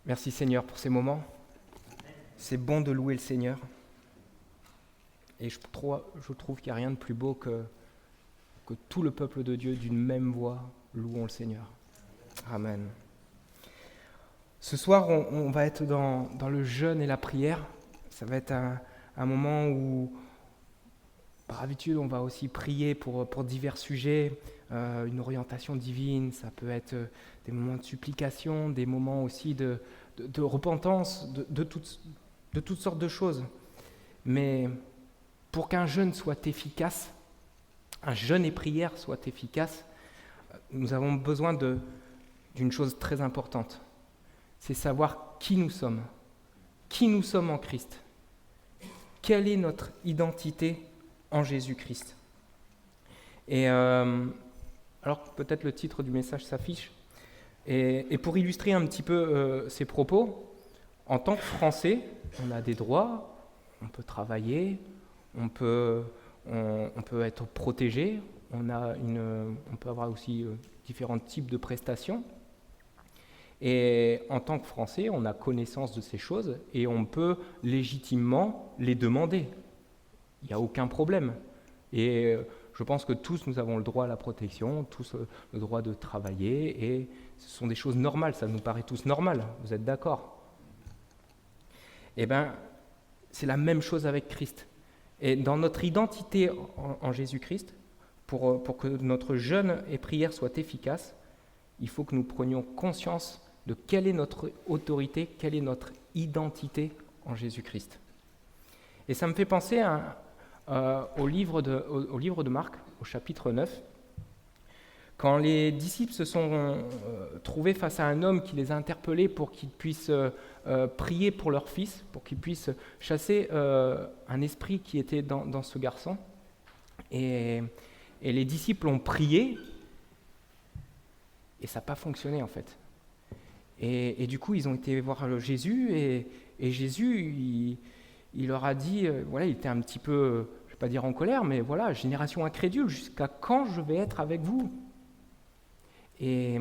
Merci Seigneur pour ces moments. C'est bon de louer le Seigneur. Et je trouve qu'il n'y a rien de plus beau que tout le peuple de Dieu, d'une même voix, louons le Seigneur. Amen. Ce soir, on va être dans le jeûne et la prière. Ça va être un moment où, par habitude, on va aussi prier pour divers sujets, une orientation divine. Ça peut être des moments de supplication, des moments aussi de repentance, de toutes sortes de choses. Mais pour qu'un jeûne soit efficace, un jeûne et prière soient efficaces, nous avons besoin d'une chose très importante. C'est savoir qui nous sommes en Christ. Quelle est notre identité en Jésus-Christ. Et alors peut-être le titre du message s'affiche. Et pour illustrer un petit peu ces propos, en tant que Français, on a des droits, on peut travailler, on peut être protégé, on peut avoir aussi différents types de prestations. Et en tant que Français, on a connaissance de ces choses et on peut légitimement les demander. Il n'y a aucun problème. Et je pense que tous nous avons le droit à la protection, tous le droit de travailler, et ce sont des choses normales, ça nous paraît tous normal, vous êtes d'accord? Eh bien, c'est la même chose avec Christ. Et dans notre identité en Jésus-Christ, pour que notre jeûne et prière soient efficaces, il faut que nous prenions conscience de quelle est notre autorité, quelle est notre identité en Jésus-Christ. Et ça me fait penser au livre de Marc, au chapitre 9, quand les disciples se sont trouvés face à un homme qui les a interpellés pour qu'ils puissent prier pour leur fils, pour qu'ils puissent chasser un esprit qui était dans ce garçon. Et les disciples ont prié, et ça n'a pas fonctionné en fait. Et du coup, ils ont été voir Jésus, et Jésus, il leur a dit, voilà, il était un petit peu, je ne vais pas dire en colère, mais voilà, génération incrédule, jusqu'à quand je vais être avec vous? Et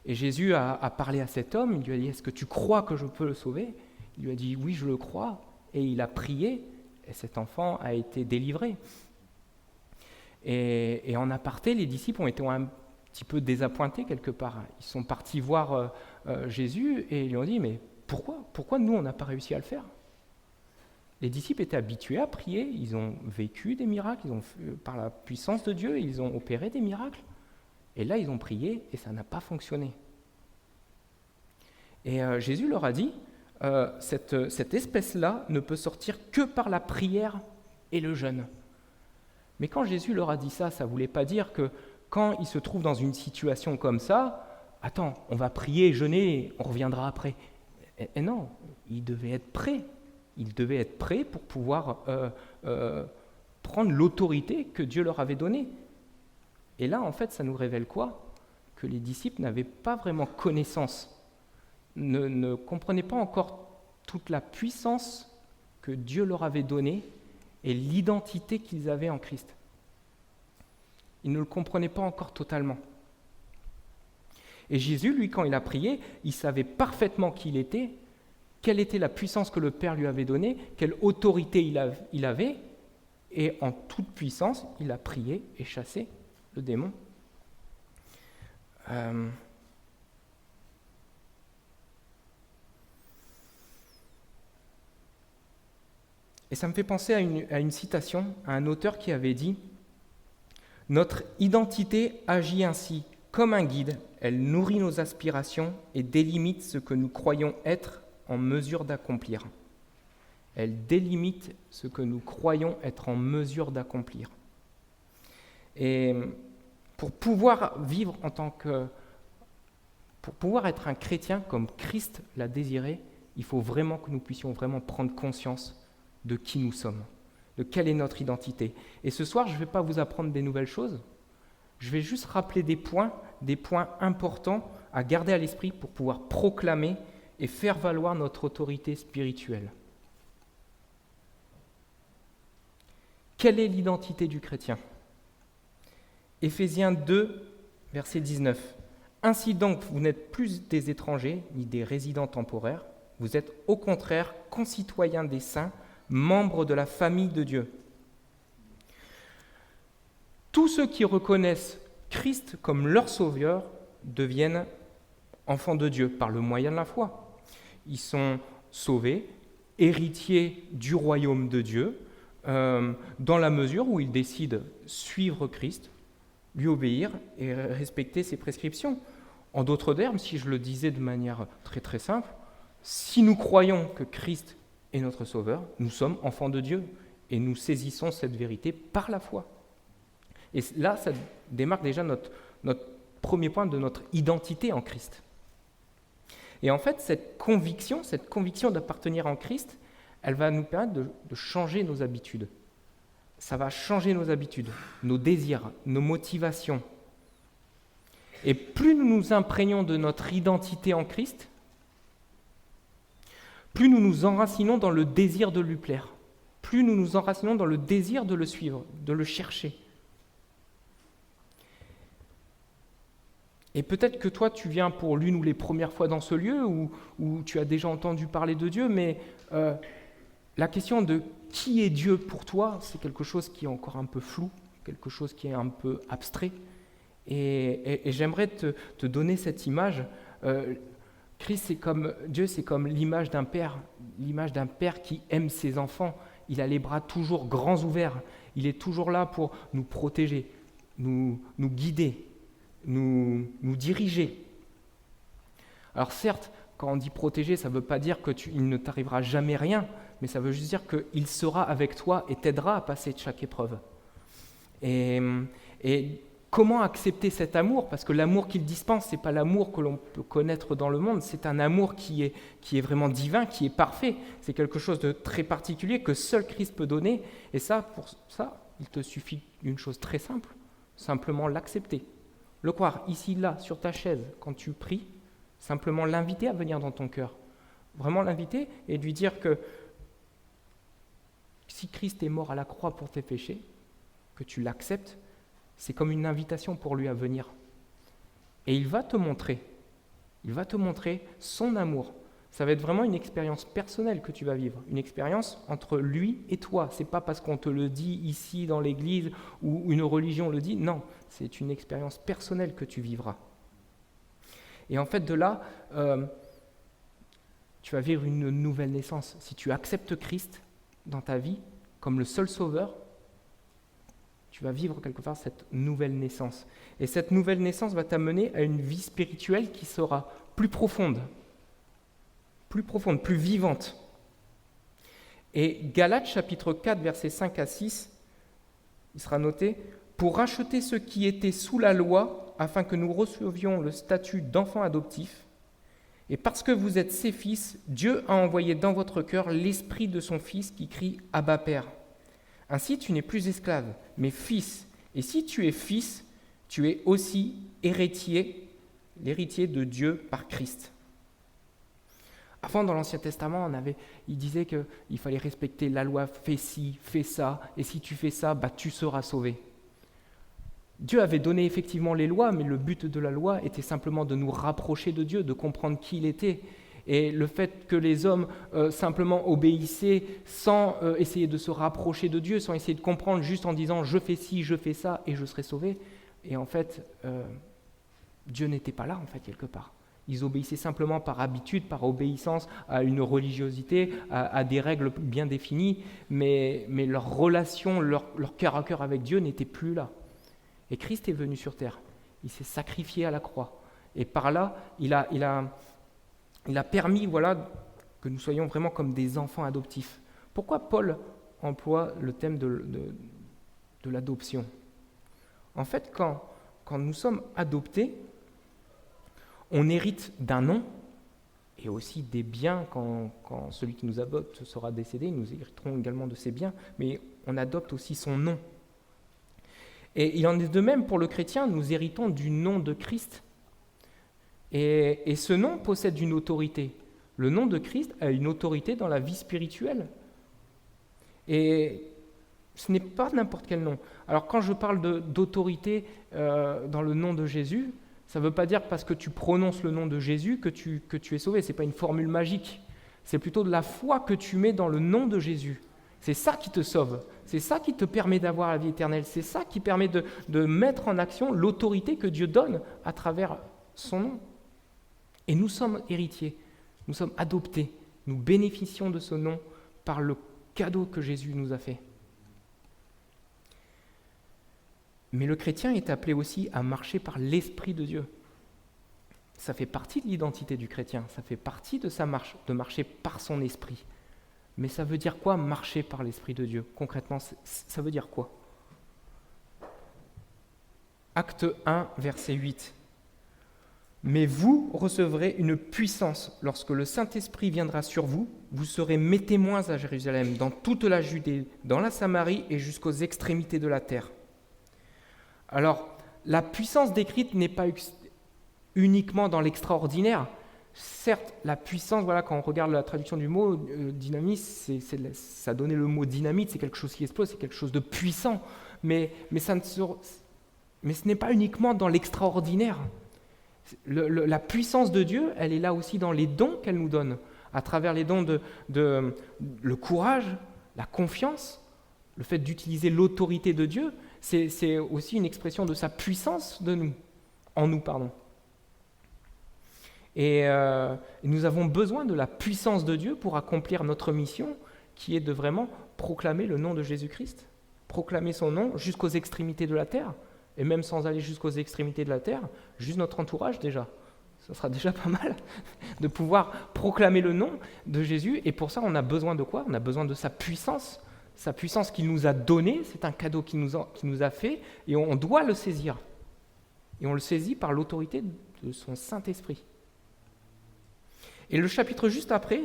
Jésus a parlé à cet homme, il lui a dit, est-ce que tu crois que je peux le sauver? Il lui a dit, oui, je le crois, et il a prié, et cet enfant a été délivré. Et en aparté, les disciples ont été un petit peu désappointés quelque part. Ils sont partis voir Jésus et ils lui ont dit, mais pourquoi nous on n'a pas réussi à le faire? Les disciples étaient habitués à prier, ils ont vécu des miracles, par la puissance de Dieu, ils ont opéré des miracles. Et là, ils ont prié et ça n'a pas fonctionné. Et Jésus leur a dit, cette espèce-là ne peut sortir que par la prière et le jeûne. Mais quand Jésus leur a dit ça ne voulait pas dire que quand ils se trouvent dans une situation comme ça, attends, on va prier, jeûner, on reviendra après. Et non, ils devaient être prêts. Ils devaient être prêts pour pouvoir prendre l'autorité que Dieu leur avait donnée. Et là, en fait, ça nous révèle quoi? Que les disciples n'avaient pas vraiment connaissance, ne comprenaient pas encore toute la puissance que Dieu leur avait donnée et l'identité qu'ils avaient en Christ. Ils ne le comprenaient pas encore totalement. Et Jésus, lui, quand il a prié, il savait parfaitement qui il était, quelle était la puissance que le Père lui avait donnée, quelle autorité il avait, et en toute puissance, il a prié et chassé le démon. Et ça me fait penser à une citation, à un auteur qui avait dit « Notre identité agit ainsi comme un guide, elle nourrit nos aspirations et délimite ce que nous croyons être en mesure d'accomplir. » Elle délimite ce que nous croyons être en mesure d'accomplir. Et pour pouvoir vivre pour pouvoir être un chrétien comme Christ l'a désiré, il faut vraiment que nous puissions vraiment prendre conscience de qui nous sommes, de quelle est notre identité. Et ce soir, je ne vais pas vous apprendre des nouvelles choses, je vais juste rappeler des points importants à garder à l'esprit pour pouvoir proclamer et faire valoir notre autorité spirituelle. Quelle est l'identité du chrétien? Éphésiens 2, verset 19. Ainsi donc, vous n'êtes plus des étrangers ni des résidents temporaires, vous êtes au contraire concitoyens des saints, membres de la famille de Dieu. Tous ceux qui reconnaissent Christ comme leur sauveur deviennent enfants de Dieu par le moyen de la foi. Ils sont sauvés, héritiers du royaume de Dieu, dans la mesure où ils décident suivre Christ, lui obéir et respecter ses prescriptions. En d'autres termes, si je le disais de manière très très simple, si nous croyons que Christ est notre sauveur, nous sommes enfants de Dieu et nous saisissons cette vérité par la foi. Et là, ça démarque déjà notre premier point de notre identité en Christ. Et en fait, cette conviction d'appartenir en Christ, elle va nous permettre de changer nos habitudes. Ça va changer nos habitudes, nos désirs, nos motivations. Et plus nous nous imprégnons de notre identité en Christ, plus nous nous enracinons dans le désir de lui plaire, plus nous nous enracinons dans le désir de le suivre, de le chercher. Et peut-être que toi, tu viens pour l'une ou les premières fois dans ce lieu, ou tu as déjà entendu parler de Dieu, mais la question de qui est Dieu pour toi, c'est quelque chose qui est encore un peu flou, quelque chose qui est un peu abstrait. Et j'aimerais te donner cette image. Dieu, c'est comme l'image d'un père qui aime ses enfants. Il a les bras toujours grands ouverts. Il est toujours là pour nous protéger, nous guider, nous diriger. Alors certes, quand on dit protéger, ça ne veut pas dire qu'il ne t'arrivera jamais rien, mais ça veut juste dire qu'il sera avec toi et t'aidera à passer de chaque épreuve. Et comment accepter cet amour ? Parce que l'amour qu'il dispense, ce n'est pas l'amour que l'on peut connaître dans le monde, c'est un amour qui est vraiment divin, qui est parfait. C'est quelque chose de très particulier que seul Christ peut donner. Et pour ça, il te suffit d'une chose très simple, simplement l'accepter. Le croire ici, là, sur ta chaise, quand tu pries, simplement l'inviter à venir dans ton cœur. Vraiment l'inviter et lui dire que si Christ est mort à la croix pour tes péchés, que tu l'acceptes, c'est comme une invitation pour lui à venir. Et il va te montrer son amour. Ça va être vraiment une expérience personnelle que tu vas vivre, une expérience entre lui et toi. C'est pas parce qu'on te le dit ici dans l'église ou une religion le dit, non, c'est une expérience personnelle que tu vivras. Et en fait, de là, tu vas vivre une nouvelle naissance. Si tu acceptes Christ dans ta vie comme le seul sauveur, tu vas vivre quelque part cette nouvelle naissance. Et cette nouvelle naissance va t'amener à une vie spirituelle qui sera plus profonde, plus vivante. Et Galates chapitre 4, versets 5 à 6, il sera noté « Pour racheter ceux qui étaient sous la loi, afin que nous recevions le statut d'enfants adoptifs, et parce que vous êtes ses fils, Dieu a envoyé dans votre cœur l'esprit de son Fils qui crie « Abba, Père ». Ainsi, tu n'es plus esclave, mais fils. Et si tu es fils, tu es aussi l'héritier de Dieu par Christ. Avant, dans l'Ancien Testament, il disait qu'il fallait respecter la loi, fais ci, fais ça, et si tu fais ça, tu seras sauvé. Dieu avait donné effectivement les lois, mais le but de la loi était simplement de nous rapprocher de Dieu, de comprendre qui il était. Et le fait que les hommes simplement obéissaient sans essayer de se rapprocher de Dieu, sans essayer de comprendre, juste en disant « je fais ci, je fais ça, et je serai sauvé », et en fait, Dieu n'était pas là, en fait, quelque part. Ils obéissaient simplement par habitude, par obéissance à une religiosité, à des règles bien définies, mais leur relation, leur cœur à cœur avec Dieu n'était plus là. Et Christ est venu sur terre, il s'est sacrifié à la croix, et par là, il a permis que nous soyons vraiment comme des enfants adoptifs. Pourquoi Paul emploie le thème de l'adoption ? En fait, quand nous sommes adoptés, on hérite d'un nom et aussi des biens. Quand celui qui nous adopte sera décédé, nous hériterons également de ses biens, mais on adopte aussi son nom. Et il en est de même pour le chrétien, nous héritons du nom de Christ. Et ce nom possède une autorité. Le nom de Christ a une autorité dans la vie spirituelle. Et ce n'est pas n'importe quel nom. Alors quand je parle d'autorité dans le nom de Jésus, Ça ne veut pas dire parce que tu prononces le nom de Jésus que tu es sauvé. Ce n'est pas une formule magique. C'est plutôt de la foi que tu mets dans le nom de Jésus. C'est ça qui te sauve. C'est ça qui te permet d'avoir la vie éternelle. C'est ça qui permet de mettre en action l'autorité que Dieu donne à travers son nom. Et nous sommes héritiers. Nous sommes adoptés. Nous bénéficions de ce nom par le cadeau que Jésus nous a fait. Mais le chrétien est appelé aussi à marcher par l'Esprit de Dieu. Ça fait partie de l'identité du chrétien, ça fait partie de sa marche, de marcher par son esprit. Mais ça veut dire quoi, marcher par l'Esprit de Dieu? Concrètement, ça veut dire quoi? Acte 1, verset 8. « Mais vous recevrez une puissance lorsque le Saint-Esprit viendra sur vous. Vous serez mes témoins à Jérusalem, dans toute la Judée, dans la Samarie et jusqu'aux extrémités de la terre. » Alors, la puissance décrite n'est pas uniquement dans l'extraordinaire. Certes, la puissance, voilà, quand on regarde la traduction du mot dynamisme, ça donnait le mot dynamite, c'est quelque chose qui explose, c'est quelque chose de puissant. Mais ce n'est pas uniquement dans l'extraordinaire. La puissance de Dieu, elle est là aussi dans les dons qu'elle nous donne, à travers les dons de le courage, la confiance, le fait d'utiliser l'autorité de Dieu. C'est aussi une expression de sa puissance en nous. Et nous avons besoin de la puissance de Dieu pour accomplir notre mission, qui est de vraiment proclamer le nom de Jésus-Christ, proclamer son nom jusqu'aux extrémités de la terre, et même sans aller jusqu'aux extrémités de la terre, juste notre entourage déjà. Ça sera déjà pas mal de pouvoir proclamer le nom de Jésus, et pour ça on a besoin de quoi? On a besoin de sa puissance qu'il nous a donnée, c'est un cadeau qu'il nous a fait, et on doit le saisir. Et on le saisit par l'autorité de son Saint-Esprit. Et le chapitre juste après,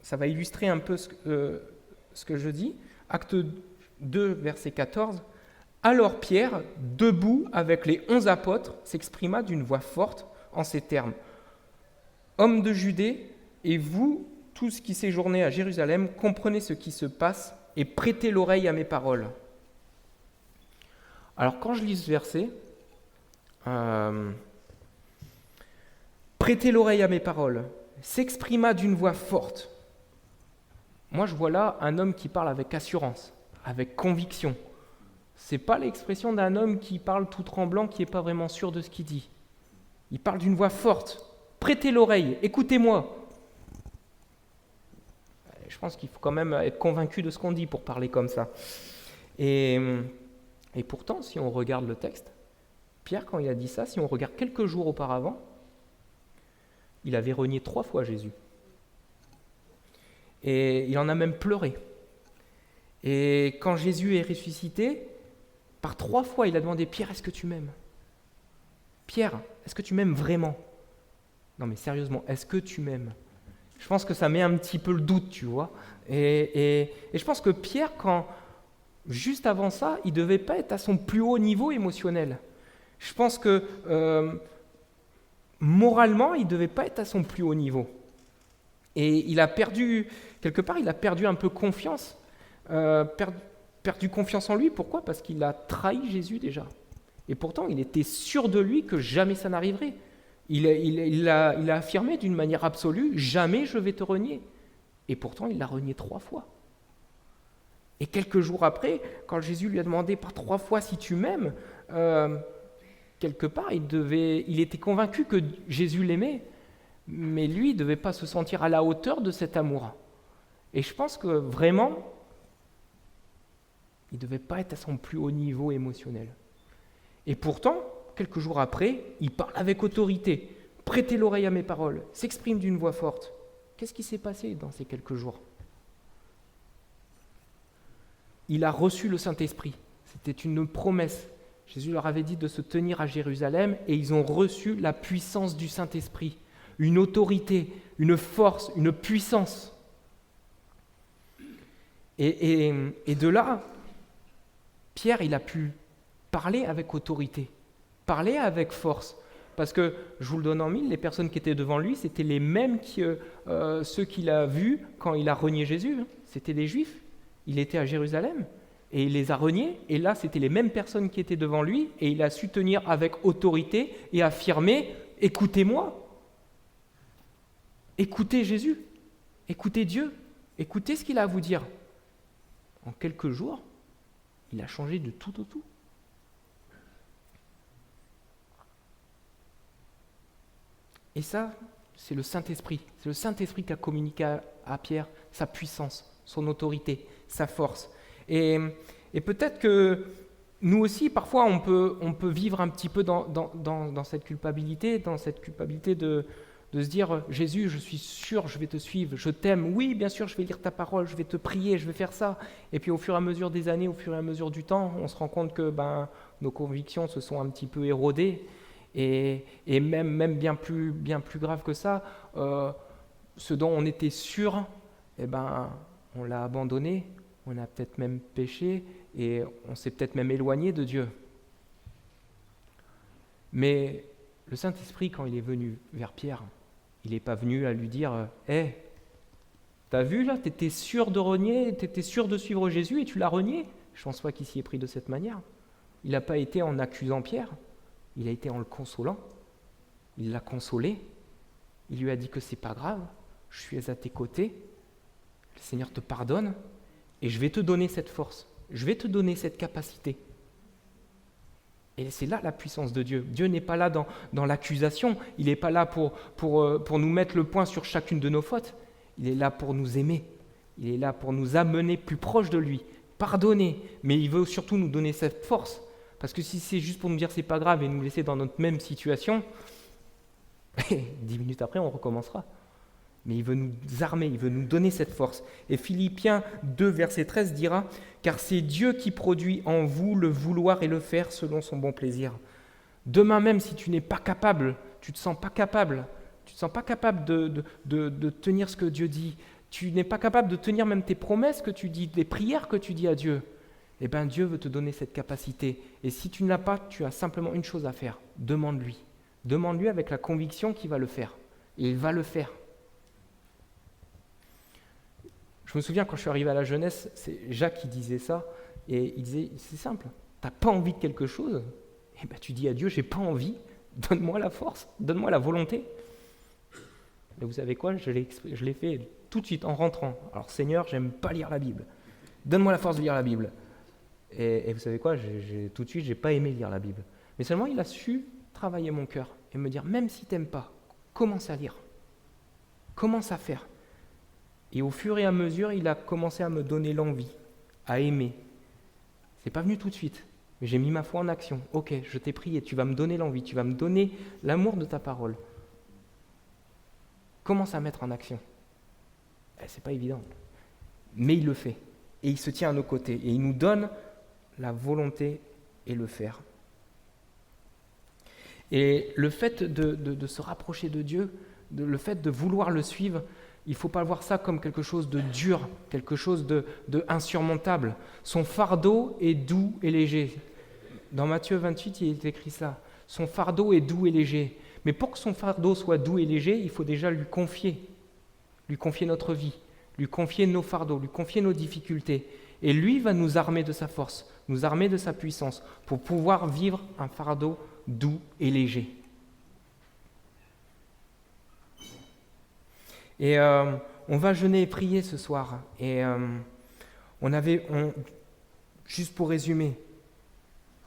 ça va illustrer un peu ce que je dis, Acte 2, verset 14. « Alors Pierre, debout avec les 11 apôtres, s'exprima d'une voix forte en ces termes. « Hommes de Judée, et vous, tous qui séjournez à Jérusalem, comprenez ce qui se passe et prêtez l'oreille à mes paroles. » Alors quand je lis ce verset, prêtez l'oreille à mes paroles, s'exprima d'une voix forte. Moi je vois là un homme qui parle avec assurance, avec conviction. Ce n'est pas l'expression d'un homme qui parle tout tremblant, qui n'est pas vraiment sûr de ce qu'il dit. Il parle d'une voix forte. Prêtez l'oreille, écoutez-moi. Je pense qu'il faut quand même être convaincu de ce qu'on dit pour parler comme ça. Et pourtant, si on regarde le texte, Pierre, quand il a dit ça, si on regarde quelques jours auparavant, il avait renié 3 fois Jésus. Et il en a même pleuré. Et quand Jésus est ressuscité, par 3 fois, il a demandé « Pierre, est-ce que tu m'aimes ? Pierre, est-ce que tu m'aimes vraiment ? Non mais sérieusement, est-ce que tu m'aimes ?» Je pense que ça met un petit peu le doute, tu vois. Et je pense que Pierre, juste avant ça, il ne devait pas être à son plus haut niveau émotionnel. Je pense que moralement, il ne devait pas être à son plus haut niveau. Et il a perdu, quelque part, il a perdu un peu confiance, perdu confiance en lui. Pourquoi ? Parce qu'il a trahi Jésus déjà. Et pourtant, il était sûr de lui que jamais ça n'arriverait. Il a affirmé d'une manière absolue, jamais je vais te renier. Et pourtant, il l'a renié 3 fois. Et quelques jours après, quand Jésus lui a demandé par 3 fois si tu m'aimes, quelque part, il était convaincu que Jésus l'aimait, mais lui, il ne devait pas se sentir à la hauteur de cet amour. Et je pense que vraiment, il ne devait pas être à son plus haut niveau émotionnel. Et pourtant, quelques jours après, il parle avec autorité, prêtez l'oreille à mes paroles, s'exprime d'une voix forte. Qu'est-ce qui s'est passé dans ces quelques jours ? Il a reçu le Saint-Esprit. C'était une promesse. Jésus leur avait dit de se tenir à Jérusalem et ils ont reçu la puissance du Saint-Esprit, une autorité, une force, une puissance. Et de là, Pierre, il a pu parler avec autorité, parler avec force. Parce que, je vous le donne en mille, les personnes qui étaient devant lui, c'était les mêmes ceux qu'il a vus quand il a renié Jésus. C'était des Juifs. Il était à Jérusalem. et il les a reniés, et là c'était les mêmes personnes qui étaient devant lui, et il a su tenir avec autorité et affirmer « Écoutez-moi, écoutez Jésus, écoutez Dieu, écoutez ce qu'il a à vous dire ». En quelques jours, il a changé de tout au tout. Et ça, c'est le Saint-Esprit. C'est le Saint-Esprit qui a communiqué à Pierre sa puissance, son autorité, sa force. Et peut-être que nous aussi, parfois, on peut vivre un petit peu dans cette culpabilité de se dire « Jésus, je suis sûr, je vais te suivre, je t'aime. Oui, bien sûr, je vais lire ta parole, je vais te prier, je vais faire ça. » Et puis au fur et à mesure des années, au fur et à mesure du temps, on se rend compte que nos convictions se sont un petit peu érodées. Et même bien plus grave que ça, ce dont on était sûr, on l'a abandonné, on a peut-être même péché et on s'est peut-être même éloigné de Dieu. Mais le Saint-Esprit, quand il est venu vers Pierre, il n'est pas venu à lui dire « Hé, t'as vu là, t'étais sûr de renier, t'étais sûr de suivre Jésus et tu l'as renié ?» Je ne pense pas qu'il s'y est pris de cette manière. Il n'a pas été en accusant Pierre. Il a été en le consolant, il l'a consolé, il lui a dit que c'est pas grave, je suis à tes côtés, le Seigneur te pardonne et je vais te donner cette force, je vais te donner cette capacité. Et c'est là la puissance de Dieu. Dieu n'est pas là dans l'accusation, il n'est pas là pour nous mettre le point sur chacune de nos fautes, il est là pour nous aimer, il est là pour nous amener plus proche de lui, pardonner, mais il veut surtout nous donner cette force. Parce que si c'est juste pour nous dire c'est pas grave et nous laisser dans notre même situation, 10 minutes après on recommencera. Mais il veut nous armer, il veut nous donner cette force. Et Philippiens 2, verset 13 dira « Car c'est Dieu qui produit en vous le vouloir et le faire selon son bon plaisir. » Demain même, si tu n'es pas capable, tu ne te sens pas capable de tenir ce que Dieu dit, tu n'es pas capable de tenir même tes promesses que tu dis, les prières que tu dis à Dieu, eh bien Dieu veut te donner cette capacité. Et si tu ne l'as pas, tu as simplement une chose à faire. Demande-lui. Demande-lui avec la conviction qu'il va le faire. Et il va le faire. Je me souviens quand je suis arrivé à la jeunesse, c'est Jacques qui disait ça. Et il disait, c'est simple, tu n'as pas envie de quelque chose, eh bien tu dis à Dieu, j'ai pas envie, donne-moi la force, donne-moi la volonté. Et vous savez quoi, je l'ai fait tout de suite en rentrant. Alors Seigneur, j'aime pas lire la Bible. Donne-moi la force de lire la Bible. Et vous savez quoi, tout de suite, je n'ai pas aimé lire la Bible. Mais seulement, il a su travailler mon cœur et me dire, même si tu n'aimes pas, commence à lire. Commence à faire. Et au fur et à mesure, il a commencé à me donner l'envie, à aimer. Ce n'est pas venu tout de suite, mais j'ai mis ma foi en action. Ok, je t'ai prié, tu vas me donner l'envie, tu vas me donner l'amour de ta parole. Commence à mettre en action. Ce n'est pas évident, mais il le fait. Et il se tient à nos côtés. Et il nous donne la volonté et le faire. Et le fait de se rapprocher de Dieu, le fait de vouloir le suivre, il ne faut pas voir ça comme quelque chose de dur, quelque chose de insurmontable. Son fardeau est doux et léger. Dans Matthieu 28, il est écrit ça. Son fardeau est doux et léger. Mais pour que son fardeau soit doux et léger, il faut déjà lui confier notre vie, lui confier nos fardeaux, lui confier nos difficultés. Et lui va nous armer de sa force, nous armer de sa puissance pour pouvoir vivre un fardeau doux et léger. Et on va jeûner et prier ce soir. Et juste pour résumer,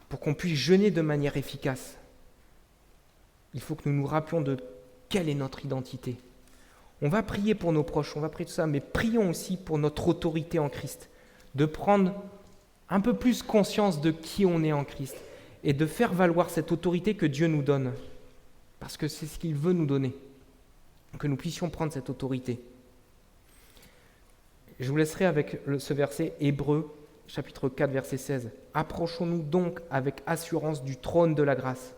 pour qu'on puisse jeûner de manière efficace, il faut que nous nous rappelions de quelle est notre identité. On va prier pour nos proches, on va prier tout ça, mais prions aussi pour notre autorité en Christ, de prendre un peu plus conscience de qui on est en Christ et de faire valoir cette autorité que Dieu nous donne, parce que c'est ce qu'il veut nous donner, que nous puissions prendre cette autorité. Je vous laisserai avec ce verset Hébreux, chapitre 4, verset 16. « Approchons-nous donc avec assurance du trône de la grâce,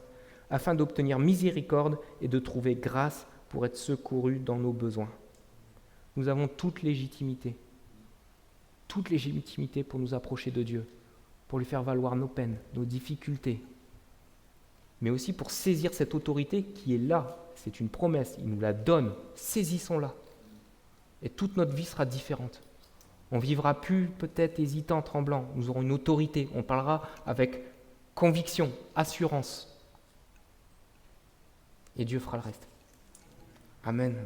afin d'obtenir miséricorde et de trouver grâce pour être secourus dans nos besoins. » Nous avons toute légitimité pour nous approcher de Dieu, pour lui faire valoir nos peines, nos difficultés, mais aussi pour saisir cette autorité qui est là. C'est une promesse, il nous la donne, saisissons-la. Et toute notre vie sera différente. On vivra plus peut-être hésitant, tremblant. Nous aurons une autorité. On parlera avec conviction, assurance. Et Dieu fera le reste. Amen.